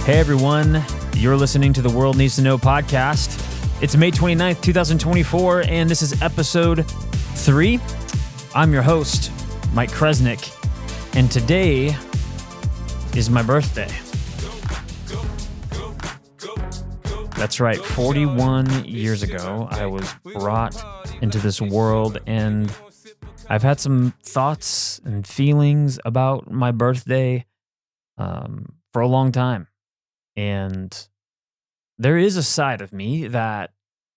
Hey everyone, you're listening to the World Needs to Know podcast. It's May 29th, 2024, and this is episode 3. I'm your host, Mike Kresnick, and today is my birthday. That's right, 41 years ago, I was brought into this world, and I've had some thoughts and feelings about my birthday for a long time. And there is a side of me that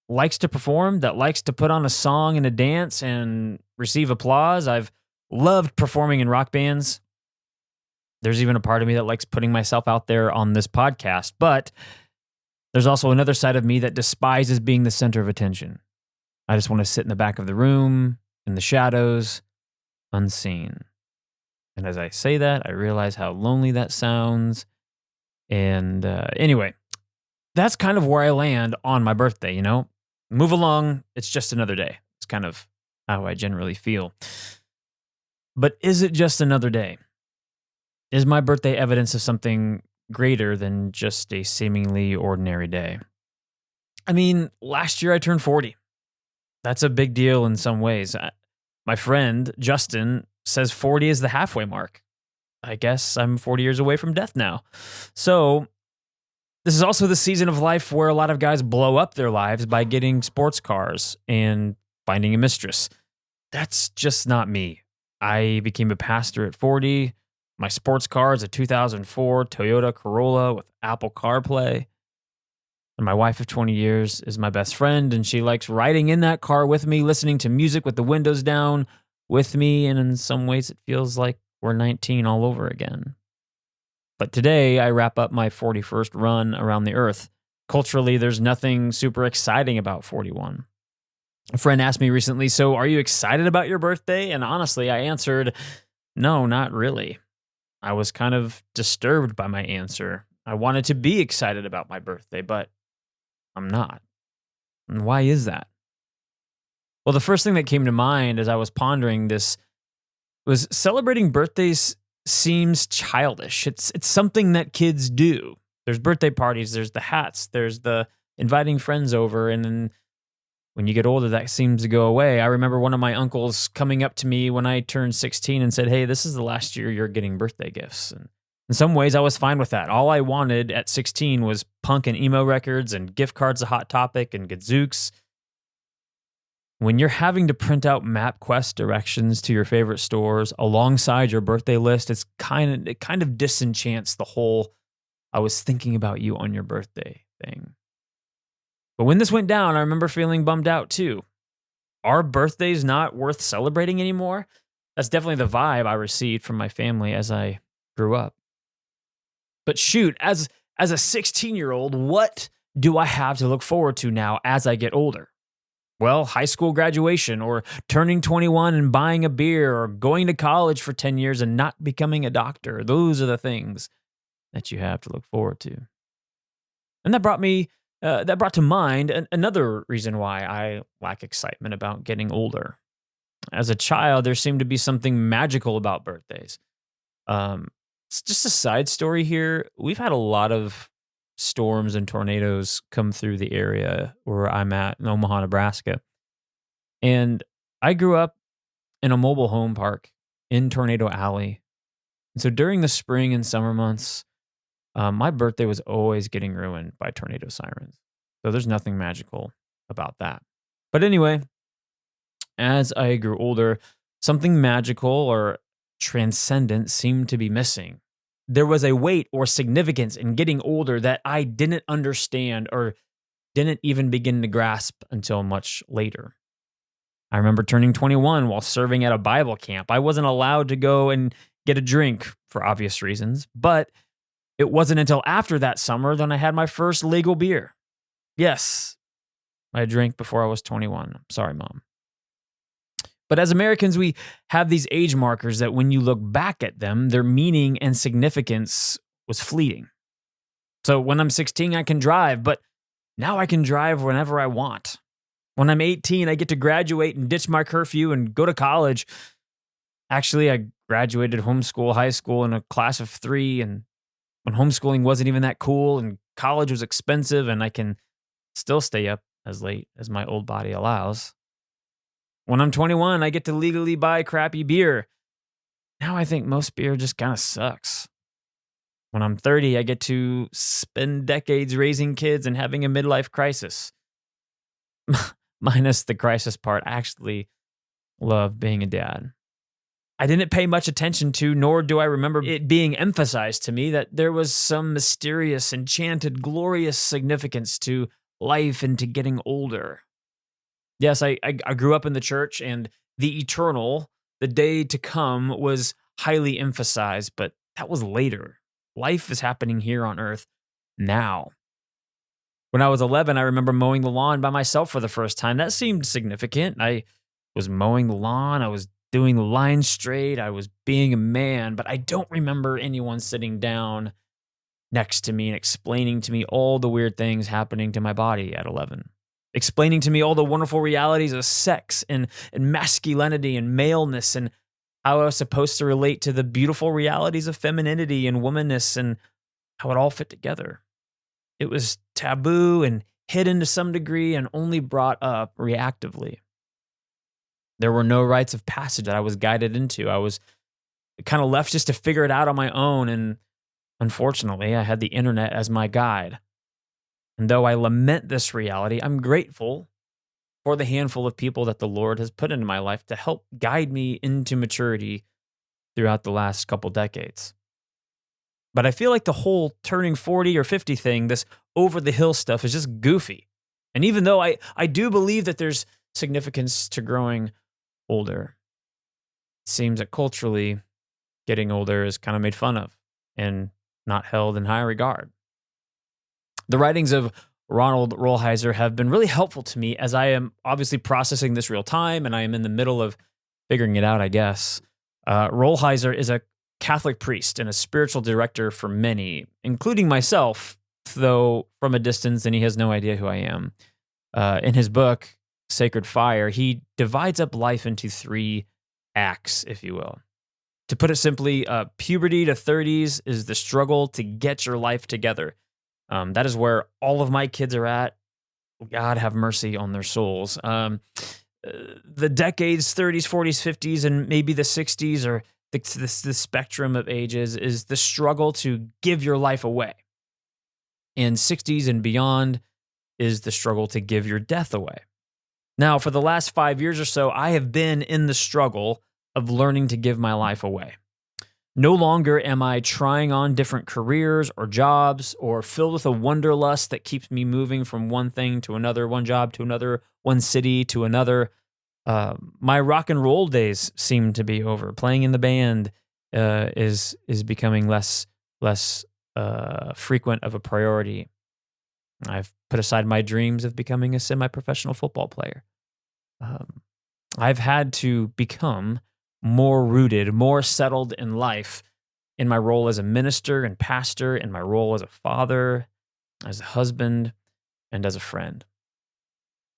likes to perform, that likes to put on a song and a dance and receive applause. I've loved performing in rock bands. There's even a part of me that likes putting myself out there on this podcast. But there's also another side of me that despises being the center of attention. I just want to sit in the back of the room, in the shadows, unseen. And as I say that, I realize how lonely that sounds. And anyway, that's kind of where I land on my birthday, you know? Move along, it's just another day. It's kind of how I generally feel. But is it just another day? Is my birthday evidence of something greater than just a seemingly ordinary day? I mean, last year I turned 40. That's a big deal in some ways. My friend, Justin, says 40 is the halfway mark. I guess I'm 40 years away from death now. So this is also the season of life where a lot of guys blow up their lives by getting sports cars and finding a mistress. That's just not me. I became a pastor at 40. My sports car is a 2004 Toyota Corolla with Apple CarPlay. And my wife of 20 years is my best friend, and she likes riding in that car with me, listening to music with the windows down with me, and in some ways it feels like we're 19 all over again. But today, I wrap up my 41st run around the earth. Culturally, there's nothing super exciting about 41. A friend asked me recently, so are you excited about your birthday? And honestly, I answered, no, not really. I was kind of disturbed by my answer. I wanted to be excited about my birthday, but I'm not. And why is that? Well, the first thing that came to mind as I was pondering this was celebrating birthdays seems childish. It's something that kids do. There's birthday parties, there's the hats, there's the inviting friends over, and then when you get older, that seems to go away. I remember one of my uncles coming up to me when I turned 16 and said, hey, this is the last year you're getting birthday gifts. And in some ways, I was fine with that. All I wanted at 16 was punk and emo records and gift cards to Hot Topic and Gadzooks. When you're having to print out MapQuest directions to your favorite stores alongside your birthday list, it kind of disenchants the whole I was thinking about you on your birthday thing. But when this went down, I remember feeling bummed out too. Are birthdays not worth celebrating anymore? That's definitely the vibe I received from my family as I grew up. But shoot, as a 16-year-old, what do I have to look forward to now as I get older? Well, high school graduation, or turning 21 and buying a beer, or going to college for 10 years and not becoming a doctor. Those are the things that you have to look forward to. And that brought to mind another reason why I lack excitement about getting older. As a child, there seemed to be something magical about birthdays. It's just a side story here. We've had a lot of storms and tornadoes come through the area where I'm at in Omaha, Nebraska. And I grew up in a mobile home park in Tornado Alley. And so during the spring and summer months, my birthday was always getting ruined by tornado sirens. So there's nothing magical about that. But anyway, as I grew older, something magical or transcendent seemed to be missing. There was a weight or significance in getting older that I didn't understand or didn't even begin to grasp until much later. I remember turning 21 while serving at a Bible camp. I wasn't allowed to go and get a drink for obvious reasons, but it wasn't until after that summer that I had my first legal beer. Yes, I drank before I was 21. I'm sorry, Mom. But as Americans, we have these age markers that when you look back at them, their meaning and significance was fleeting. So when I'm 16, I can drive, but now I can drive whenever I want. When I'm 18, I get to graduate and ditch my curfew and go to college. Actually, I graduated homeschool high school in a class of 3, and when homeschooling wasn't even that cool and college was expensive and I can still stay up as late as my old body allows. When I'm 21, I get to legally buy crappy beer. Now I think most beer just kind of sucks. When I'm 30, I get to spend decades raising kids and having a midlife crisis. Minus the crisis part, I actually love being a dad. I didn't pay much attention to, nor do I remember it being emphasized to me that there was some mysterious, enchanted, glorious significance to life and to getting older. Yes, I grew up in the church, and the eternal, the day to come, was highly emphasized, but that was later. Life is happening here on earth now. When I was 11, I remember mowing the lawn by myself for the first time. That seemed significant. I was mowing the lawn. I was doing the line straight. I was being a man, but I don't remember anyone sitting down next to me and explaining to me all the weird things happening to my body at 11. Explaining to me all the wonderful realities of sex and masculinity and maleness and how I was supposed to relate to the beautiful realities of femininity and womanness and how it all fit together. It was taboo and hidden to some degree and only brought up reactively. There were no rites of passage that I was guided into. I was kind of left just to figure it out on my own, and unfortunately, I had the internet as my guide. And though I lament this reality, I'm grateful for the handful of people that the Lord has put into my life to help guide me into maturity throughout the last couple decades. But I feel like the whole turning 40 or 50 thing, this over-the-hill stuff, is just goofy. And even though I do believe that there's significance to growing older, it seems that culturally, getting older is kind of made fun of and not held in high regard. The writings of Ronald Rolheiser have been really helpful to me as I am obviously processing this real time, and I am in the middle of figuring it out, I guess. Rolheiser is a Catholic priest and a spiritual director for many, including myself, though from a distance, and he has no idea who I am. In his book, Sacred Fire, he divides up life into 3 acts, if you will. To put it simply, puberty to 30s is the struggle to get your life together. That is where all of my kids are at. God have mercy on their souls. The decades, 30s, 40s, 50s, and maybe the 60s, or the spectrum of ages, is the struggle to give your life away. And 60s and beyond is the struggle to give your death away. Now, for the last 5 years or so, I have been in the struggle of learning to give my life away. No longer am I trying on different careers or jobs or filled with a wanderlust that keeps me moving from one thing to another, one job to another, one city to another. My rock and roll days seem to be over. Playing in the band is becoming less frequent of a priority. I've put aside my dreams of becoming a semi-professional football player. I've had to become more rooted, more settled in life in my role as a minister and pastor, in my role as a father, as a husband, and as a friend.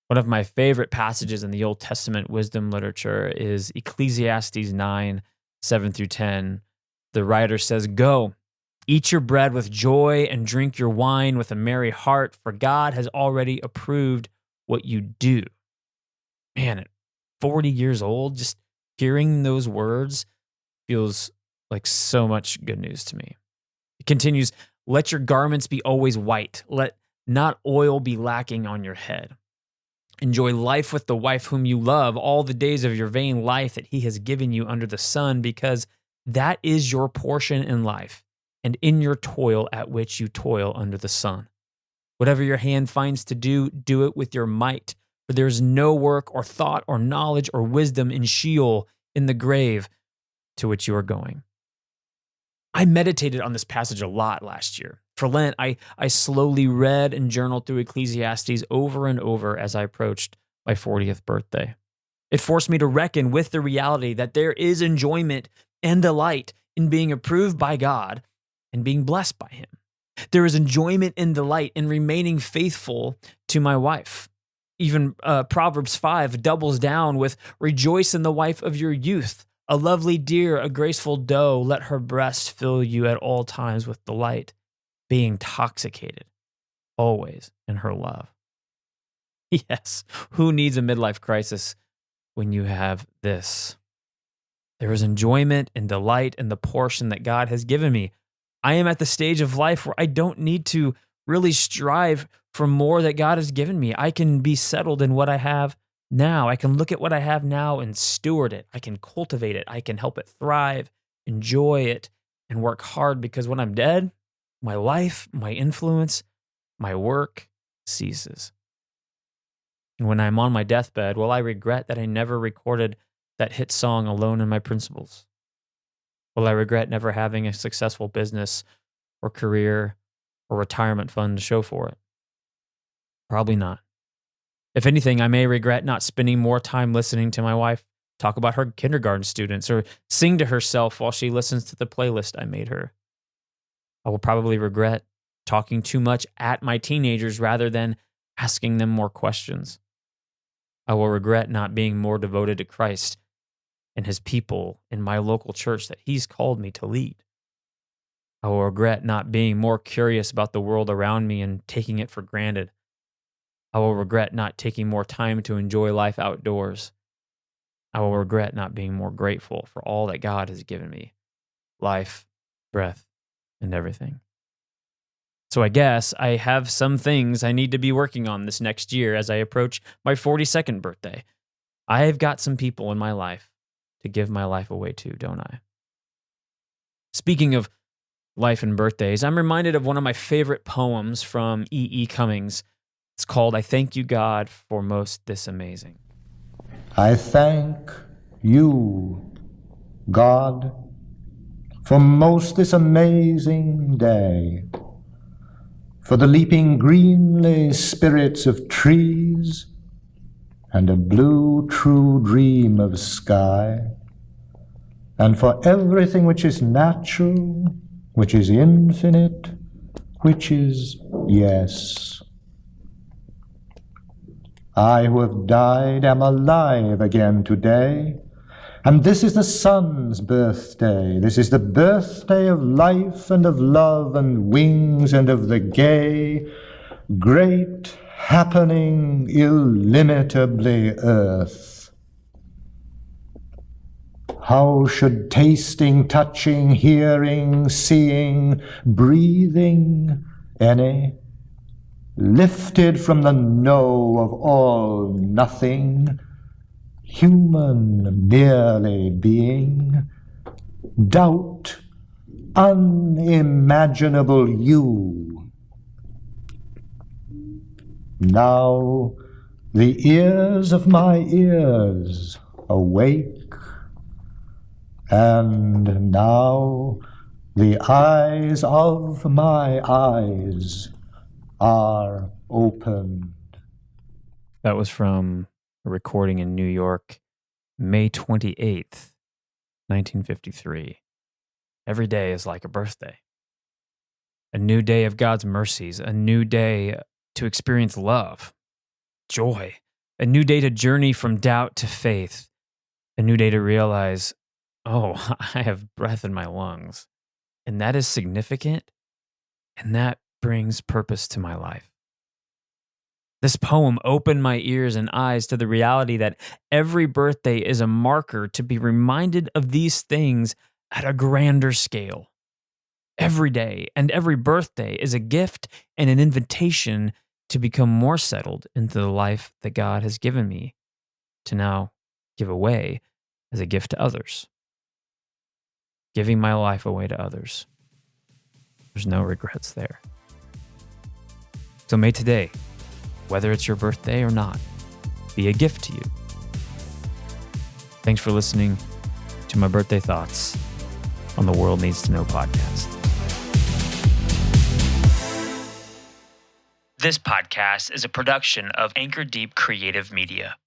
One of my favorite passages in the Old Testament wisdom literature is Ecclesiastes 9, 7 through 10. The writer says, "Go, eat your bread with joy and drink your wine with a merry heart, for God has already approved what you do." Man, at 40 years old, just hearing those words feels like so much good news to me. It continues, "Let your garments be always white. Let not oil be lacking on your head. Enjoy life with the wife whom you love all the days of your vain life that he has given you under the sun, because that is your portion in life and in your toil at which you toil under the sun. Whatever your hand finds to do, do it with your might. For there is no work or thought or knowledge or wisdom in Sheol, in the grave to which you are going." I meditated on this passage a lot last year. For Lent, I slowly read and journaled through Ecclesiastes over and over as I approached my 40th birthday. It forced me to reckon with the reality that there is enjoyment and delight in being approved by God and being blessed by him. There is enjoyment and delight in remaining faithful to my wife. Even Proverbs 5 doubles down with, "Rejoice in the wife of your youth, a lovely deer, a graceful doe. Let her breast fill you at all times with delight. be intoxicated always in her love. Yes, who needs a midlife crisis when you have this? There is enjoyment and delight in the portion that God has given me. I am at the stage of life where I don't need to really strive for more that God has given me. I can be settled in what I have now. I can look at what I have now and steward it. I can cultivate it. I can help it thrive, enjoy it, and work hard, because when I'm dead, my life, my influence, my work ceases. And when I'm on my deathbed, will I regret that I never recorded that hit song Alone in My Principles? Will I regret never having a successful business or career or retirement fund to show for it? Probably not. If anything, I may regret not spending more time listening to my wife talk about her kindergarten students or sing to herself while she listens to the playlist I made her. I will probably regret talking too much at my teenagers rather than asking them more questions. I will regret not being more devoted to Christ and his people in my local church that he's called me to lead. I will regret not being more curious about the world around me and taking it for granted. I will regret not taking more time to enjoy life outdoors. I will regret not being more grateful for all that God has given me, life, breath, and everything. So I guess I have some things I need to be working on this next year as I approach my 42nd birthday. I've got some people in my life to give my life away to, don't I? Speaking of life and birthdays, I'm reminded of one of my favorite poems from E. Cummings. It's called I Thank You, God, for Most This Amazing. I thank you, God, for most this amazing day, for the leaping greenly spirits of trees and a blue true dream of sky, and for everything which is natural, which is infinite, which is yes. I who have died am alive again today, and this is the sun's birthday. This is the birthday of life and of love and wings and of the gay, great, happening, illimitably earth. How should tasting, touching, hearing, seeing, breathing, any, lifted from the no of all nothing, human merely being, doubt unimaginable you? Now the ears of my ears awake, and now the eyes of my eyes are opened. That was from a recording in New York, May 28th, 1953. Every day is like a birthday. A new day of God's mercies, a new day to experience love, joy, a new day to journey from doubt to faith, a new day to realize, oh, I have breath in my lungs, and that is significant, and that brings purpose to my life. This poem opened my ears and eyes to the reality that every birthday is a marker to be reminded of these things at a grander scale. Every day and every birthday is a gift and an invitation to become more settled into the life that God has given me to now give away as a gift to others. Giving my life away to others. There's no regrets there. So may today, whether it's your birthday or not, be a gift to you. Thanks for listening to my birthday thoughts on the World Needs to Know podcast. This podcast is a production of Anchor Deep Creative Media.